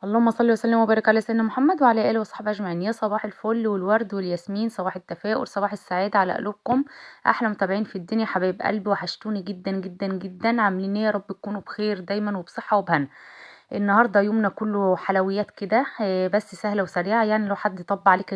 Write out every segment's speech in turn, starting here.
اللهم صل وسلم وبارك على سيدنا محمد وعلى اله وصحبه اجمعين. يا صباح الفل والورد والياسمين، صباح التفاؤل، صباح السعاده على قلوبكم. احلى متابعين في الدنيا حبايب قلبي، وحشتوني جدا جدا جدا. عاملين ايه؟ يا رب تكونوا بخير دايما وبصحه وبهنا. النهارده يومنا كله حلويات كده، بس سهله وسريعه. يعني لو حد طب عليك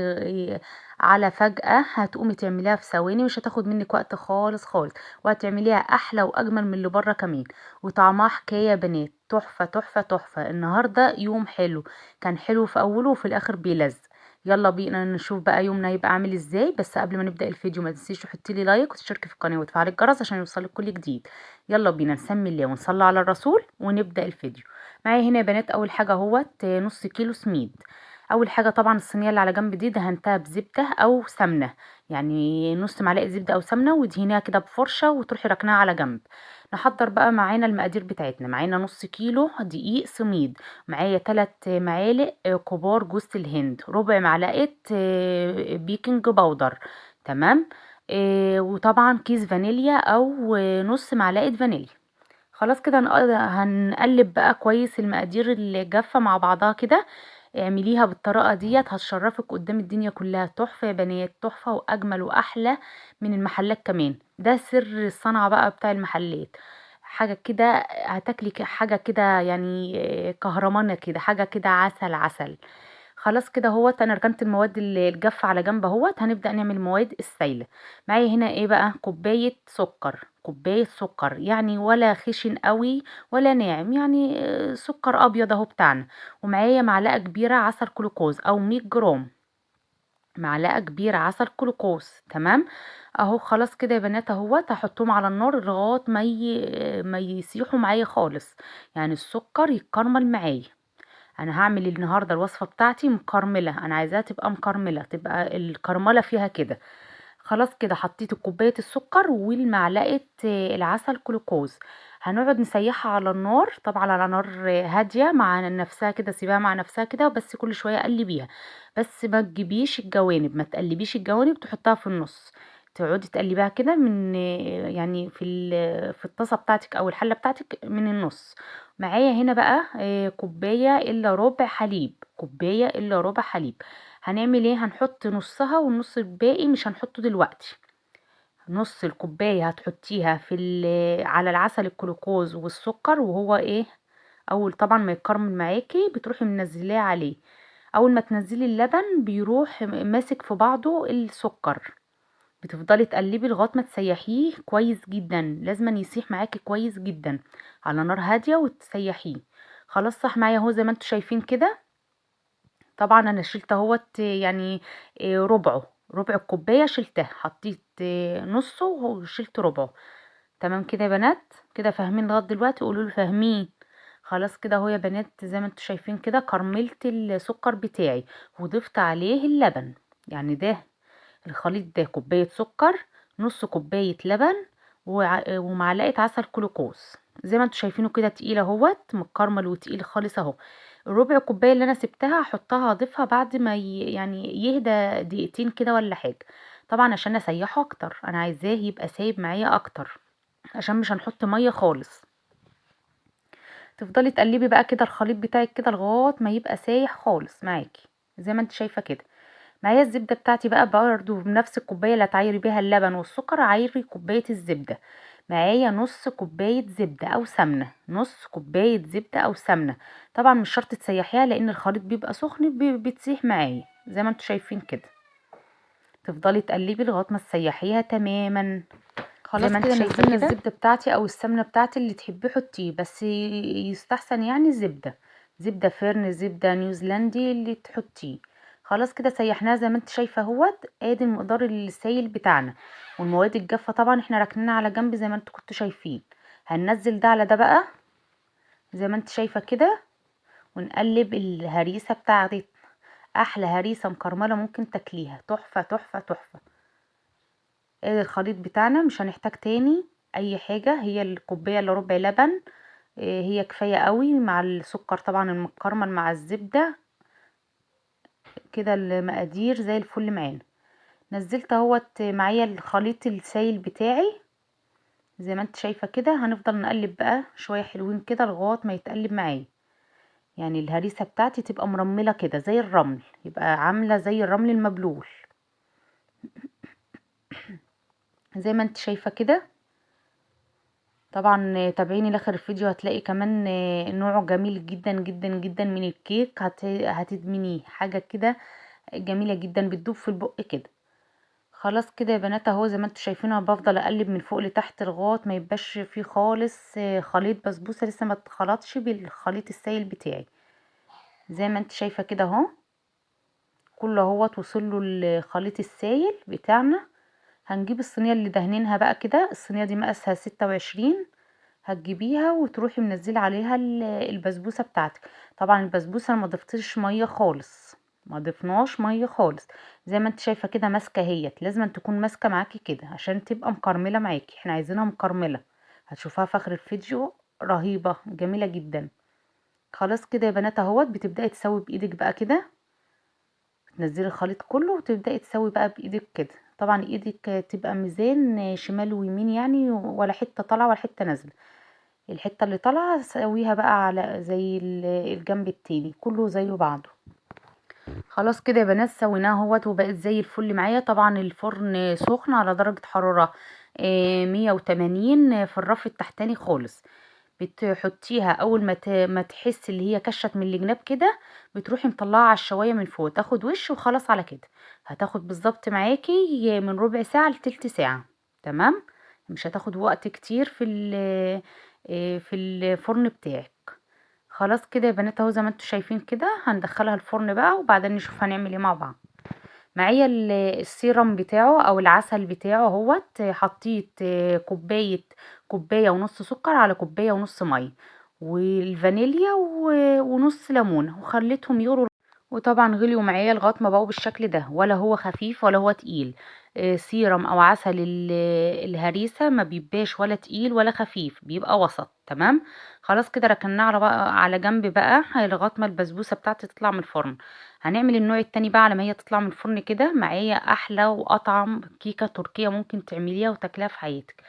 على فجأة هتقومي تعمليها في ثواني، مش هتاخد منك وقت خالص خالص، وهتعمليها احلى واجمل من اللي بره كمان. وطعمها حكايه يا بنات، تحفه تحفه تحفه. النهارده يوم حلو، كان حلو في اوله وفي الاخر بيلز. يلا بينا نشوف بقى يومنا هيبقى عامل ازاي. بس قبل ما نبدأ الفيديو ما تنسيش تحطي لي لايك وتشتركي في القناه وتفعلي الجرس عشان يوصلك كل جديد. يلا بينا نسمي الله ونصلي على الرسول ونبدأ الفيديو. معايا هنا يا بنات اول حاجه اهوت نص كيلو سميد. اول حاجه طبعا الصينيه اللي على جنب دي دهنتها بزبده او سمنه، يعني نص معلقه زبده او سمنه، ودهنيها كده بفرشه وتروحي ركنها على جنب. نحضر بقى معانا المقادير بتاعتنا. معانا نص كيلو دقيق سميد، معايا 3 معالق كبار جوز الهند، ربع معلقه بيكنج باودر، تمام. وطبعا كيس فانيليا او نص معلقه فانيليا. خلاص كده هنقلب بقى كويس المقادير اللي جافة مع بعضها كده. اعمليها بالطريقة ديت هتشرفك قدام الدنيا كلها. تحفة يا بنات، تحفة واجمل واحلى من المحلات كمان. ده سر الصنعة بقى بتاع المحلات. حاجة كده هتاكلي حاجة كده يعني كهرمانة كده، حاجة كده عسل عسل. خلاص كده اهوت انا ركنت المواد اللي الجافة على جنب اهوت. هنبدأ نعمل المواد السايلة. معايا هنا ايه بقى؟ كوباية سكر، كوباية سكر يعني ولا خشن قوي ولا ناعم، يعني سكر ابيض اهو بتاعنا. ومعايا معلقة كبيرة عسل كلوكوز او 100 جرام، معلقة كبيرة عسل كلوكوز، تمام. اهو خلاص كده يا بنات اهوت هحطهم على النار لغاية ما يسيحوا معايا خالص، يعني السكر يتكرمل معايا. انا هعمل النهارده الوصفه بتاعتي مكرمله، انا عايزاها تبقى مكرمله، تبقى الكرمله فيها كده. خلاص كده حطيت كوبايه السكر والمعلقه العسل كلوكوز. هنقعد نسيحها على النار، طبعا على نار هاديه مع نفسها كده، سيبها مع نفسها كده، بس كل شويه قلبيها. بس ما تجيبيش الجوانب، ما تقلبيش الجوانب، تحطها في النص. تقعدي تقلبيها كده من يعني في الطاسه بتاعتك او الحله بتاعتك من النص. معايا هنا بقى كوبايه الا ربع حليب، كوبايه الا ربع حليب. هنعمل ايه؟ هنحط نصها والنص الباقي مش هنحطه دلوقتي. نص الكوبايه هتحطيها على العسل الجلوكوز والسكر، وهو ايه، اول طبعا ما يتكرمل معاكي بتروحي منزلاه عليه. اول ما تنزلي اللبن بيروح ماسك في بعضه السكر. بتفضلي تقلبي لغايه ما تسيحيه كويس جدا، لازم يسيح معاكي كويس جدا على نار هاديه وتسيحيه. خلاص صح معايا اهو زي ما انتوا شايفين كده. طبعا انا شلت اهوت يعني ربع الكوبايه شلتها، حطيت نصه وشلت ربعه. تمام كده يا بنات، كده فاهمين لغايه دلوقتي؟ قولوا لي فاهمين. خلاص كده اهو يا بنات زي ما انتوا شايفين كده كرملت السكر بتاعي وضفت عليه اللبن. يعني ده الخليط ده كوباية سكر، نص كوباية لبن، ومعلقة عسل كلوكوز. زي ما انتوا شايفينه كده تقيل اهوت، متكرمل وتقيل خالص اهو. الربع كوباية اللي انا سبتها هحطها اضيفها بعد ما يعني يهدى دقيقتين كده ولا حاجة. طبعا عشان اسيحه اكتر، انا عايزاه يبقى سايب معايا اكتر، عشان مش هنحط مية خالص. تفضلي تقلبي بقى كده الخليط بتاعك كده لغاية ما يبقى سايح خالص معاكي زي ما انت شايفة كده. معايا الزبدة بتاعتي بقى برضو بنفس الكوباية اللي هتعايري بيها اللبن والسكر، عايري كوباية الزبدة. معايا نص كوباية زبدة او سمنة، نص كوباية زبدة او سمنة. طبعا مش شرط تسيحيها لان الخليط بيبقى سخن بتسيح معايا زي ما انتوا شايفين كده. تفضلي تقلبي لغاية ما تسيحيها تماما زي خلاص ما انت كده شايفة نزلنا كده. الزبدة بتاعتي او السمنة بتاعتي اللي تحبيه حطيه، بس يستحسن يعني زبدة، زبدة فرن، زبدة نيوزيلندي اللي تحطيه. خلاص كده سيحناها زي ما انت شايفة اهوت. ادي المقدار السائل بتاعنا، والمواد الجافة طبعا احنا راكنينها على جنب زي ما انتوا كنتوا شايفين. هننزل ده على ده بقى زي ما انت شايفة كده، ونقلب الهريسة بتاعتي. احلى هريسة مكرملة ممكن تاكليها، تحفة تحفة تحفة. ادي الخليط بتاعنا، مش هنحتاج تاني اي حاجة. هي الكوباية الا ربع لبن هي كفاية قوي مع السكر طبعا المكرمل مع الزبدة. كده المقادير زي الفل معانا. نزلت اهوت معايا الخليط السائل بتاعي زي ما انت شايفة كده. هنفضل نقلب بقى شوية حلوين كده لغاية ما يتقلب معايا. يعني الهريسة بتاعتي تبقى مرملة كده زي الرمل، يبقى عاملة زي الرمل المبلول زي ما انت شايفة كده. طبعا تابعيني لاخر الفيديو، هتلاقي كمان نوع جميل جدا جدا جدا من الكيك، هتدمنيه حاجة كده جميلة جدا بتدوب في البق كده. خلاص كده يا بنات اهو زي ما انتوا شايفين، انا بفضل اقلب من فوق لتحت لغايه ما يبقاش فيه خالص خليط بسبوسه لسه ما اتخلطش بالخليط السائل بتاعي. زي ما انت شايفه كده اهو كله اهوت وصل له الخليط السائل بتاعنا. هنجيب الصينيه اللي دهنينها بقى كده، الصينيه دي مقاسها 26، هتجيبيها وتروحي منزله عليها البسبوسه بتاعتك. طبعا البسبوسه ما ضفتش ميه خالص، ما ضفناش ميه خالص. زي ما انت شايفه كده ماسكه اهيت، لازم أن تكون ماسكه معاكي كده عشان تبقى مكرمله معاكي، احنا عايزينها مكرمله. هتشوفها في اخر الفيديو، رهيبه جميله جدا. خلاص كده يا بنات اهوت بتبداي تسوي بايدك بقى كده، تنزلي الخليط كله وتبداي تسوي بقى بايدك كده. طبعا ايدك تبقى ميزان شمال ويمين يعني، ولا حته طالعه ولا حته نازله. الحته اللي طالعه سويها بقى على زي الجنب التاني كله زي بعضه. خلاص كده يا بنات سويناها اهوت وبقت زي الفل معايا. طبعا الفرن سخن على درجه حراره 180 في الرف التحتاني خالص. بتحطيها اول ما تحس اللي هي كشت من الجناب كده، بتروحي مطلعها على الشوايه من فوق، تاخد وش وخلاص على كده. هتاخد بالظبط معاكي من ربع ساعه لتلت ساعه. تمام، مش هتاخد وقت كتير في الفرن بتاعك. خلاص كده يا بنات اهو زي ما انتوا شايفين كده، هندخلها الفرن بقى وبعدين نشوف هنعمل ايه مع بعض. معايا السيرم بتاعه او العسل بتاعه اهوت، حطيت كوبايه ونص سكر على كوبايه ونص ميه، والفانيليا ونص ليمونه، وخليتهم يغلوا. وطبعا غليوا معايا لغايه ما بقوا بالشكل ده، ولا هو خفيف ولا هو تقيل. سيرم او عسل الهريسه ما بيبقاش ولا تقيل ولا خفيف، بيبقى وسط. تمام، خلاص كده ركناه على جنب بقى لغايه ما البسبوسه بتاعتي تطلع من الفرن. هنعمل النوع التاني بقى على ما هي تطلع من الفرن كده. معايا احلى واطعم كيكه تركيه ممكن تعمليها وتاكليها في حياتك،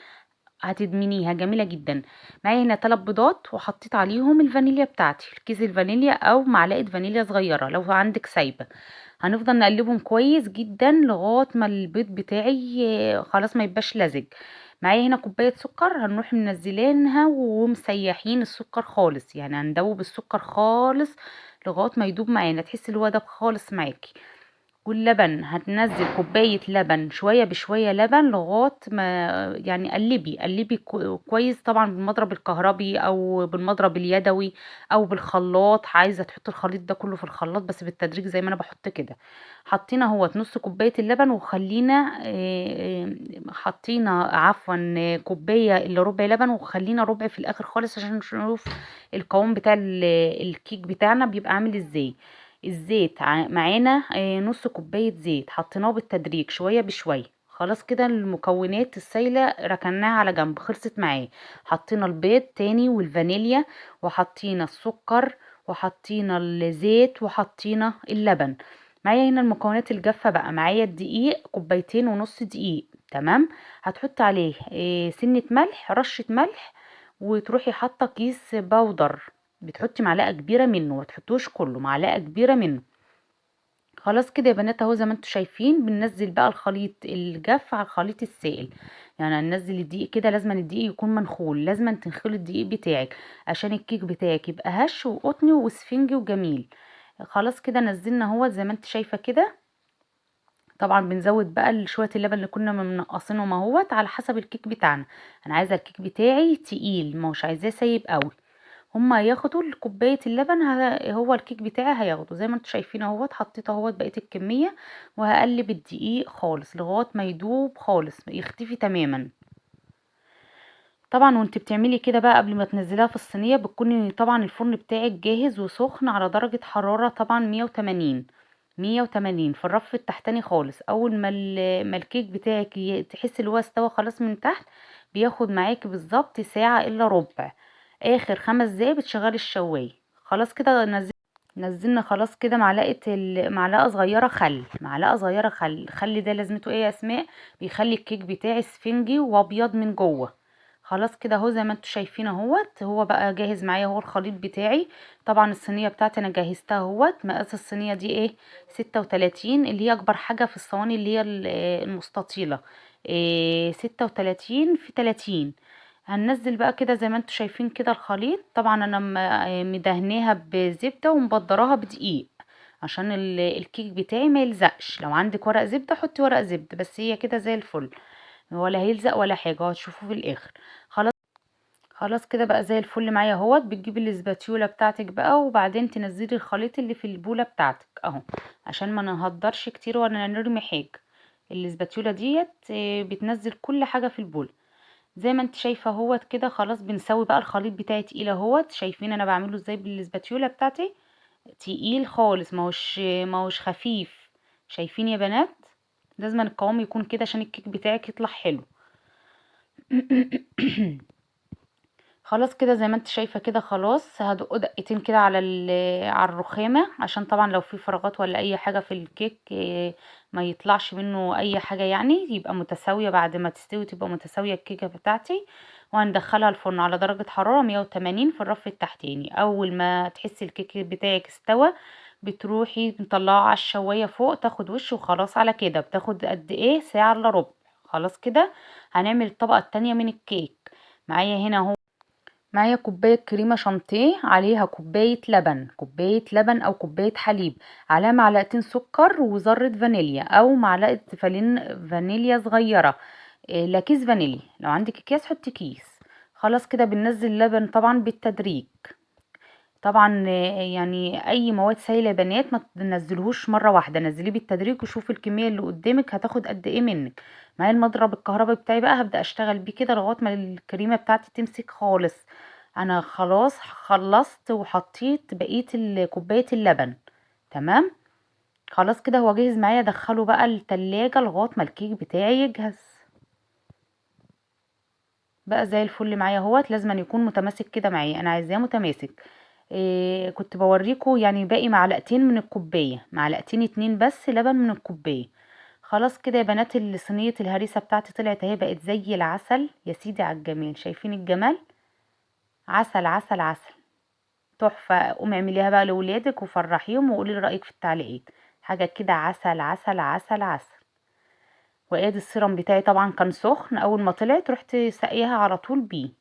هتدمنيها جميله جدا. معايا هنا 3 بيضات وحطيت عليهم الفانيليا بتاعتي، كيس الفانيليا او معلقه فانيليا صغيره لو عندك سايبه. هنفضل نقلبهم كويس جدا لغايه ما البيض بتاعي خلاص ما يبقاش لزج. معايا هنا كوبايه سكر، هنروح منزلينها ومسيحين السكر خالص، يعني هندوب السكر خالص لغايه ما يدوب معانا، تحسي اللي هو داب خالص معاكي. واللبن هتنزل كوباية لبن شوية بشوية لبن لغاية ما يعني قلبي كويس، طبعا بالمضرب الكهربي او بالمضرب اليدوي او بالخلاط. عايزة تحط الخليط ده كله في الخلاط بس بالتدريج زي ما انا بحط كده. حطينا هو نص كوباية اللبن، وخلينا حطينا عفوا كوباية الا ربع لبن، وخلينا ربع في الاخر خالص عشان نشوف القوام بتاع الكيك بتاعنا بيبقى عامل ازاي. الزيت معانا نص كوباية زيت، حطيناه بالتدريج شوية بشوية. خلاص كده المكونات السايلة ركناها على جنب، خلصت معايا. حطينا البيض تاني والفانيليا، وحطينا السكر، وحطينا الزيت، وحطينا اللبن. معايا هنا المكونات الجافة بقى. معايا الدقيق كوبايتين ونص دقيق. تمام، هتحط عليه سنة ملح، رشة ملح، وتروحي حاطة كيس باودر، بتحطي معلقه كبيره منه، ما تحطوش كله، معلقه كبيره منه. خلاص كده يا بنات اهو زي ما انتوا شايفين، بننزل بقى الخليط الجاف على الخليط السائل. يعني هننزل الدقيق كده، لازم الدقيق يكون منخول، لازم تنخلي الدقيق بتاعك عشان الكيك بتاعك يبقى هش وقطني وسفنجي وجميل. خلاص كده نزلنا اهو زي ما انت شايفه كده. طبعا بنزود بقى شويه اللبن اللي كنا منقصينهم اهوت على حسب الكيك بتاعنا. انا عايزه الكيك بتاعي تقيل، مش عايزاه سايب قوي. هما ياخدوا كوبايه اللبن، هو الكيك بتاعي هياخده زي ما انتوا شايفين اهوت. حطيت اهوت بقيه الكميه، وهقلب الدقيق خالص لغايه ما يدوب خالص يختفي تماما. طبعا وانت بتعملي كده بقى قبل ما تنزليها في الصينيه، بتكوني طبعا الفرن بتاعك جاهز وسخن على درجه حراره طبعا 180. 180 في الرف التحتاني خالص. اول ما الكيك بتاعك تحسي اللي هو استوى خلاص من تحت، بياخد معاكي بالظبط ساعه الا ربع. اخر 5 دقايق بتشغلي الشوايه. خلاص كده نزلنا خلاص كده معلقه صغيره خل، معلقه صغيره خل. الخل ده لازمته ايه يا اسماء؟ بيخلي الكيك بتاعي سفنجي وابيض من جوه. خلاص كده اهو زي ما انتوا شايفين اهوت، هو بقى جاهز معايا اهو الخليط بتاعي. طبعا الصينيه بتاعتي انا جهزتها اهوت. مقاس الصينيه دي ايه؟ 36، اللي هي اكبر حاجه في الصواني اللي هي المستطيله. 36 في 30. هننزل بقى كده زي ما انتوا شايفين كده الخليط. طبعا انا مدهناها بزبده ومبدراها بدقيق عشان الكيك بتاعي ما يلزقش. لو عندك ورق زبده حطي ورق زبده، بس هي كده زي الفل، ولا هيلزق ولا حاجه، هتشوفوه في الاخر. خلاص. خلاص كده بقى زي الفل معايا اهوت. بتجيبي الاسباتيوله بتاعتك بقى، وبعدين تنزلي الخليط اللي في البوله بتاعتك اهو، عشان ما نهدرش كتير ولا نرمي حاجه. الاسباتيوله ديت بتنزل كل حاجه في البوله زي ما انت شايفه اهوت كده. خلاص بنسوي بقى الخليط بتاعي تقيل اهوت. شايفين انا بعمله ازاي بالاسباتيوله بتاعتي؟ تقيل خالص، ما هوش خفيف. شايفين يا بنات؟ لازم القوام يكون كده عشان الكيك بتاعك يطلع حلو. خلاص كده زي ما انت شايفه كده. خلاص هدق دقتين كده على الرخامه، عشان طبعا لو في فراغات ولا اي حاجه في الكيك ما يطلعش منه اي حاجه، يعني يبقى متساويه. بعد ما تستوي تبقى متساويه الكيكه بتاعتي. وهندخلها الفرن على درجه حراره 180 في الرف التحتاني. اول ما تحسي الكيك بتاعك استوى بتروحي مطلعه على الشوايه فوق تاخد وش. وخلاص على كده بتاخد قد ايه؟ ساعه الا ربع. خلاص كده هنعمل الطبقه التانية من الكيك. معايا هنا اهو، معايا كوباية كريمة شانتيه، عليها كوباية لبن، كوباية لبن أو كوباية حليب، عليها معلقتين سكر وذرة فانيليا أو معلقة فانيليا صغيرة. لا، كيس فانيليا. لو عندك أكياس حطي كيس. خلاص كده بننزل اللبن طبعا بالتدريج. طبعا يعني اي مواد سائله يا بنات ما تنزلهوش مره واحده، نزليه بالتدريج وشوفي الكميه اللي قدامك هتاخد قد ايه منك. معايا المضرب الكهرباء بتاعي بقى، هبدا اشتغل بيه كده لغايه ما الكريمه بتاعتي تمسك خالص. انا خلاص خلصت وحطيت بقيه كوبايه اللبن. تمام. خلاص كده هو جاهز معايا. ادخله بقى التلاجة لغايه ما الكيك بتاعي يجهز. بقى زي الفل معايا اهوت. لازم أن يكون متماسك كده معايا، انا عايزاه متماسك. كنت بوريكم يعني باقي معلقتين من الكوبايه، معلقتين اتنين بس لبن من الكوبايه. خلاص كده يا بنات صينيه الهريسه بتاعتي طلعت اهي، بقت زي العسل يا سيدي على الجمال. شايفين الجمال؟ عسل عسل عسل، تحفه. قومي اعمليها بقى لاولادك وفرحيهم وقولي لي رايك في التعليقات. حاجه كده عسل عسل عسل عسل. وادي السيرم بتاعي طبعا كان سخن. اول ما طلعت رحت ساقيها على طول بيه.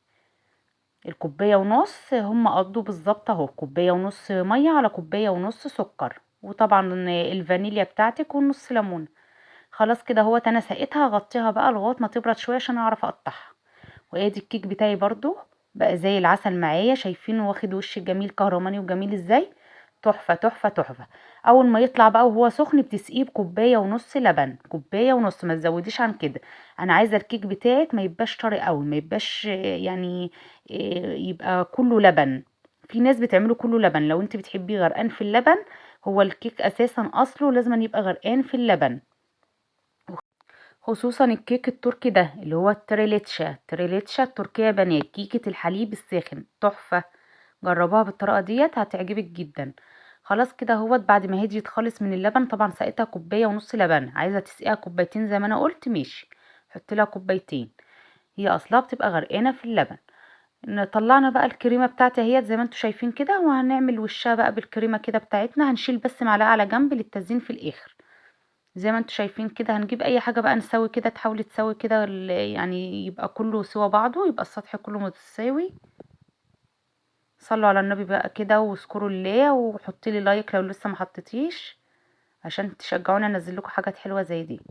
الكوبايه ونص هم قضوا بالظبط اهو، كوبايه ونص ميه على كوبايه ونص سكر، وطبعا الفانيليا بتاعتك ونص ليمون. خلاص كده اهوت انا سقيتها. غطيها بقى لغايه ما تبرد شويه عشان اعرف اقطعها. وادي الكيك بتاعي برضو بقى زي العسل معايا. شايفينه واخد وش جميل كهرماني وجميل ازاي؟ تحفه تحفه تحفه. اول ما يطلع بقى وهو سخن بتسقيه بكوبايه ونص لبن، كوبايه ونص، ما تزوديش عن كده. انا عايزه الكيك بتاعك ما يبقاش طري قوي، ما يبقاش يعني يبقى كله لبن. في ناس بتعمله كله لبن. لو انت بتحبيه غرقان في اللبن، هو الكيك اساسا اصله لازم يبقى غرقان في اللبن. خصوصا الكيك التركي ده اللي هو التريليتشا التركية يا بنات، كيكة الحليب الساخن تحفة. جربوها بالطريقة ديت هتعجبك جدا. خلاص كده اهوت بعد ما هديت خالص من اللبن. طبعا سقيتها كوباية ونص لبن، عايزة تسقيها كوبايتين زي ما انا قلت ماشي، حط لها كوبايتين، هي اصلها بتبقى غرقانة في اللبن. طلعنا بقى الكريمة بتاعتي اهيت زي ما انتوا شايفين كده، وهنعمل وشها بقى بالكريمة كده بتاعتنا. هنشيل بس معلقة على جنب للتزيين في الاخر. زي ما انتوا شايفين كده هنجيب اي حاجة بقى نسوي كده، تحاولي تسوي كده يعني يبقى كله سوا بعضه، يبقى السطح كله متساوي. صلوا على النبي بقى كده واذكروا الله، وحطي لي لايك لو لسه ما حطيتيش عشان تشجعوني انزل لكم حاجات حلوة زي دي.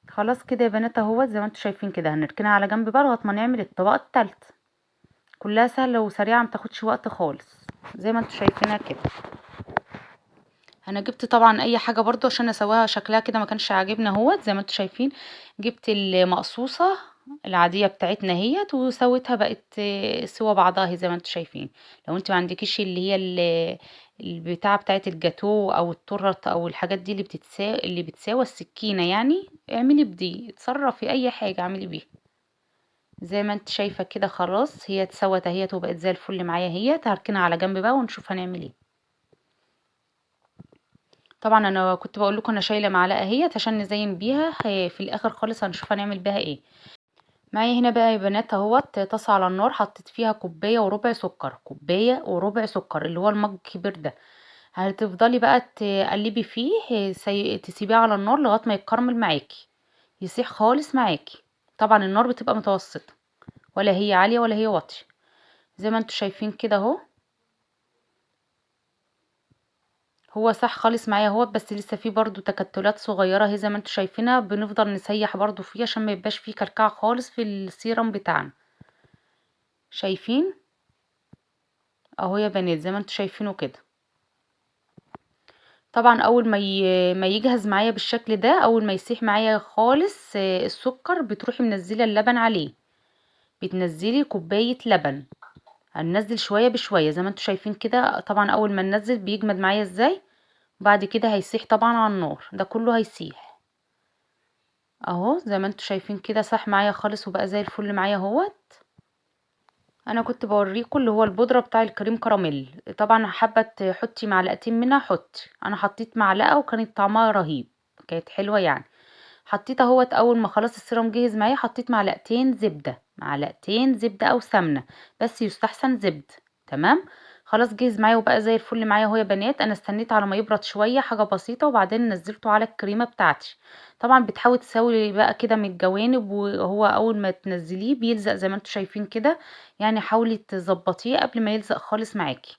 خلاص كده يا بنات اهوت زي ما انتوا شايفين كده. هنركنها على جنب بقى لغايه ما نعمل الطبقة التالتة. كلها سهلة وسريعة، متاخدش وقت خالص زي ما انتوا شايفينها كده. انا جبت طبعا اي حاجه برضو عشان اسويها، شكلها كده ما كانش عاجبني اهوت. زي ما انتوا شايفين جبت المقصوصه العاديه بتاعتنا اهيت وسويتها بقت سوا بعضها اهي زي ما انتوا شايفين. لو انت ما عندكيش اللي هي البتاعه بتاعت الجاتو او التورت او الحاجات دي اللي بتساوي السكينه، يعني اعملي بدي، اتصرفي اي حاجه اعملي بيها زي ما انت شايفه كده. خلاص هي اتسوت اهيت وبقت زي الفل معايا اهيت. هركنها على جنب بقى ونشوف هنعمل ايه. طبعا انا كنت بقول لكم انا شايله معلقه اهيت عشان نزين بيها. في الاخر خالص هنشوف هنعمل بيها ايه. معايا هنا بقى يا بنات اهوت طاسه على النار، حطيت فيها كوبايه وربع سكر، كوبايه وربع سكر اللي هو المج الكبير ده. هتفضلي بقى تقلبي فيه، تسيبيه على النار لغايه ما يتكرمل معاكي، يسيح خالص معاكي. طبعا النار بتبقى متوسطه، ولا هي عاليه ولا هي واطيه، زي ما انتوا شايفين كده اهو. هو صح خالص معايا اهوت، بس لسه فيه برضو تكتلات صغيره اهي زي ما انتوا شايفينها، بنفضل نسيح برضو فيه عشان ما يبقاش فيه كلكعه خالص في السيرم بتاعنا. شايفين اهو يا بنات زي ما انتوا شايفينه كده. طبعا اول ما يجهز معايا بالشكل ده، اول ما يسيح معايا خالص السكر، بتروحي منزله اللبن عليه. بتنزلي كوبايه لبن، هننزل شويه بشويه زي ما انتوا شايفين كده. طبعا اول ما ننزل بيجمد معايا ازاي، بعد كده هيسيح طبعا على النار، ده كله هيسيح اهو زي ما انتوا شايفين كده. صح معايا خالص وبقى زي الفل معايا اهوت. انا كنت بوريكم اللي هو البودره بتاع الكريم كراميل، طبعا حابه تحطي معلقتين منها حطي، انا حطيت معلقه وكانت طعمها رهيب، كانت حلوه يعني. حطيت اهوت اول ما خلاص السيرم جهز معايا، حطيت معلقتين زبده، معلقتين زبده او سمنه، بس يستحسن زبده. تمام. خلاص جهز معايا وبقى زي الفل معايا اهو يا بنات. انا استنيت على ما يبرد شويه حاجه بسيطه، وبعدين نزلته على الكريمه بتاعتي. طبعا بتحاول تسوي بقى كده من الجوانب، وهو اول ما تنزليه بيلزق زي ما انتوا شايفين كده، يعني حاولي تظبطيه قبل ما يلزق خالص معاكي.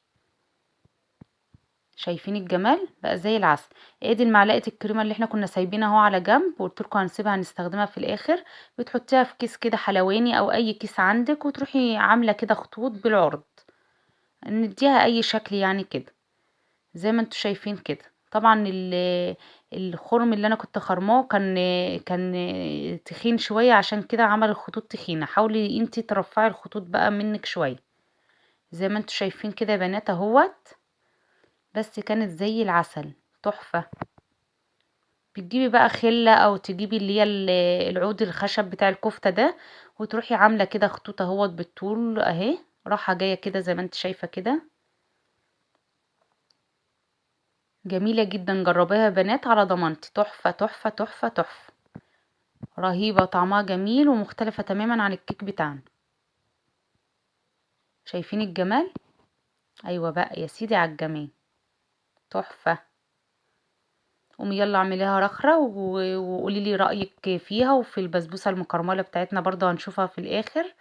شايفين الجمال بقى زي العسل. ادي المعلقه الكريمه اللي احنا كنا سايبينها اهو على جنب، وقلت لكم هنسيبها هنستخدمها في الاخر. بتحطيها في كيس كده حلواني او اي كيس عندك، وتروحي عامله كده خطوط بالعرض، نديها اي شكل يعني كده زي ما انتوا شايفين كده. طبعا الخرم اللي انا كنت خرماه كان تخين شويه، عشان كده عمل الخطوط تخينه. حاولي انتي ترفعي الخطوط بقى منك شويه زي ما انتوا شايفين كده يا بنات اهوت. بس كانت زي العسل، تحفه. بتجيبي بقى خلة او تجيبي اللي هي العود الخشب بتاع الكفتة ده، وتروحي عاملة كده خطوط اهوت بالطول اهي، راحة جاية كده زي ما انت شايفة كده. جميلة جدا، جربيها يا بنات على ضمانتي، تحفة تحفة تحفة تحفة، رهيبة، طعمها جميل ومختلفة تماما عن الكيك بتاعنا. شايفين الجمال؟ ايوه بقى يا سيدي على الجمال، تحفة. قومي يلا اعمليها رخرة وقولي لي رأيك فيها. وفي البسبوسة المكرملة بتاعتنا برضه هنشوفها في الاخر،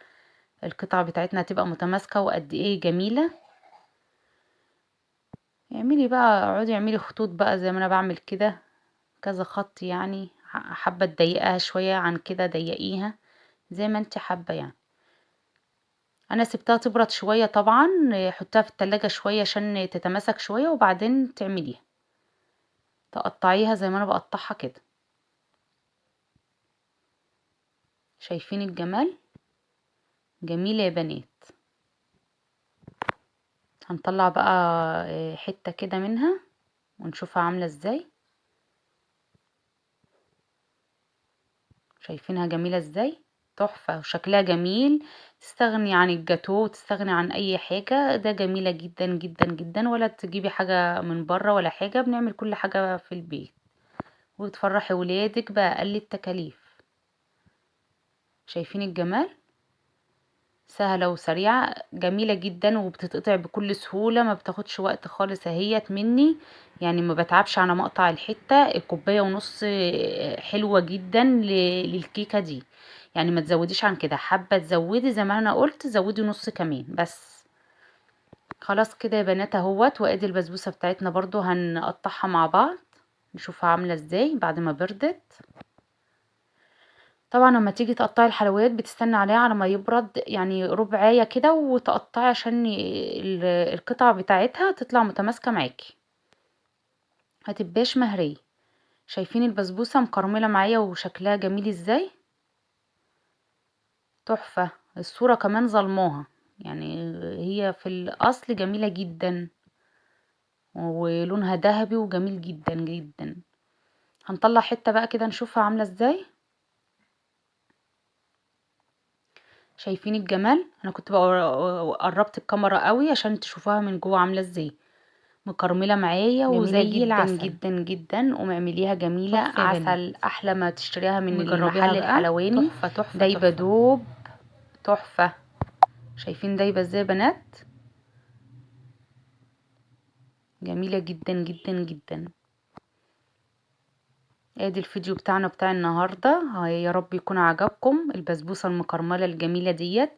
القطع بتاعتنا هتبقى متماسكة وقد ايه جميلة. اعملي بقى، اقعدي اعملي خطوط بقى زي ما انا بعمل كده، كذا خط يعني. حابة تضيقها شوية عن كده ضيقيها زي ما انت حابة يعني. انا سبتها تبرد شوية طبعا، حطها في التلاجة شوية عشان تتماسك شوية، وبعدين تعمليها تقطعيها زي ما انا بقطعها كده. شايفين الجمال؟ جميلة يا بنات. هنطلع بقى حتة كده منها ونشوفها عاملة ازاي. شايفينها جميلة ازاي؟ تحفة وشكلها جميل، تستغني عن الجاتو وتستغني عن اي حاجة. ده جميلة جدا جدا جدا، ولا تجيبي حاجة من بره ولا حاجة، بنعمل كل حاجة في البيت وتفرحي ولادك بأقل التكاليف. شايفين الجمال؟ سهلة وسريعة، جميلة جدا، وبتتقطع بكل سهولة، ما بتاخدش وقت خالص اهيت مني، يعني ما بتعبش على مقطع الحتة. الكوباية ونص حلوة جدا للكيكة دي، يعني ما تزوديش عن كده، حابة تزودي زي ما انا قلت زودي نص كمان بس. خلاص كده يا بنات اهوت. وادي البسبوسة بتاعتنا برضو هنقطعها مع بعض، نشوفها عاملة ازاي بعد ما بردت. طبعا لما تيجي تقطعي الحلويات بتستني عليها على ما يبرد، يعني ربعاية كده وتقطعي عشان القطع بتاعتها تطلع متماسكة معاكي، هتبقاش مهرية. شايفين البسبوسة مكرملة معايا وشكلها جميل ازاي؟ تحفة. الصورة كمان ظلموها، يعني هي في الاصل جميلة جدا ولونها ذهبي وجميل جدا جدا. هنطلع حتة بقى كده نشوفها عاملة ازاي. شايفين الجمال؟ انا كنت بقى قربت الكاميرا قوي عشان تشوفوها من جوه عامله ازاي. مكرمله معايا وزي جدا العسل جدا جدا. قومي اعمليها جميله، عسل احلى ما تشتريها من المحل الحلواني. تحفه تحفه دايبه دوب تحفه. شايفين دايبه ازاي يا بنات؟ جميله جدا جدا جدا. ادي الفيديو بتاعنا بتاع النهارده، يا رب يكون عجبكم البسبوسه المكرمله الجميله ديت.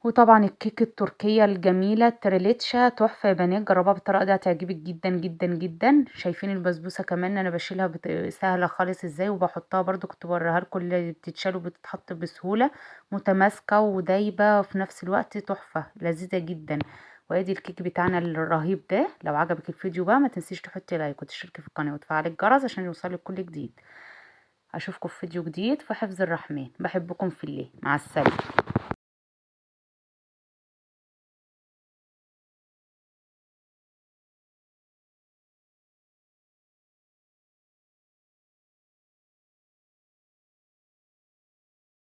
وطبعا الكيك التركيه الجميله التريليتشا تحفه يا بنات، جربوها بالطريقه دي هتعجبك جدا جدا جدا. شايفين البسبوسه كمان انا بشيلها سهله خالص ازاي، وبحطها برضو كنت بوريها لكم اللي بتتشال وبتتحط بسهوله، متماسكه ودايبه في نفس الوقت، تحفه لذيذه جدا. وادي الكيك بتاعنا الرهيب ده. لو عجبك الفيديو بقى ما تنسيش تحطي لايك وتشتركي في القناه وتفعلي الجرس عشان يوصلك كل جديد. اشوفكم في فيديو جديد في حفظ الرحمن. بحبكم في الله، مع السلامه.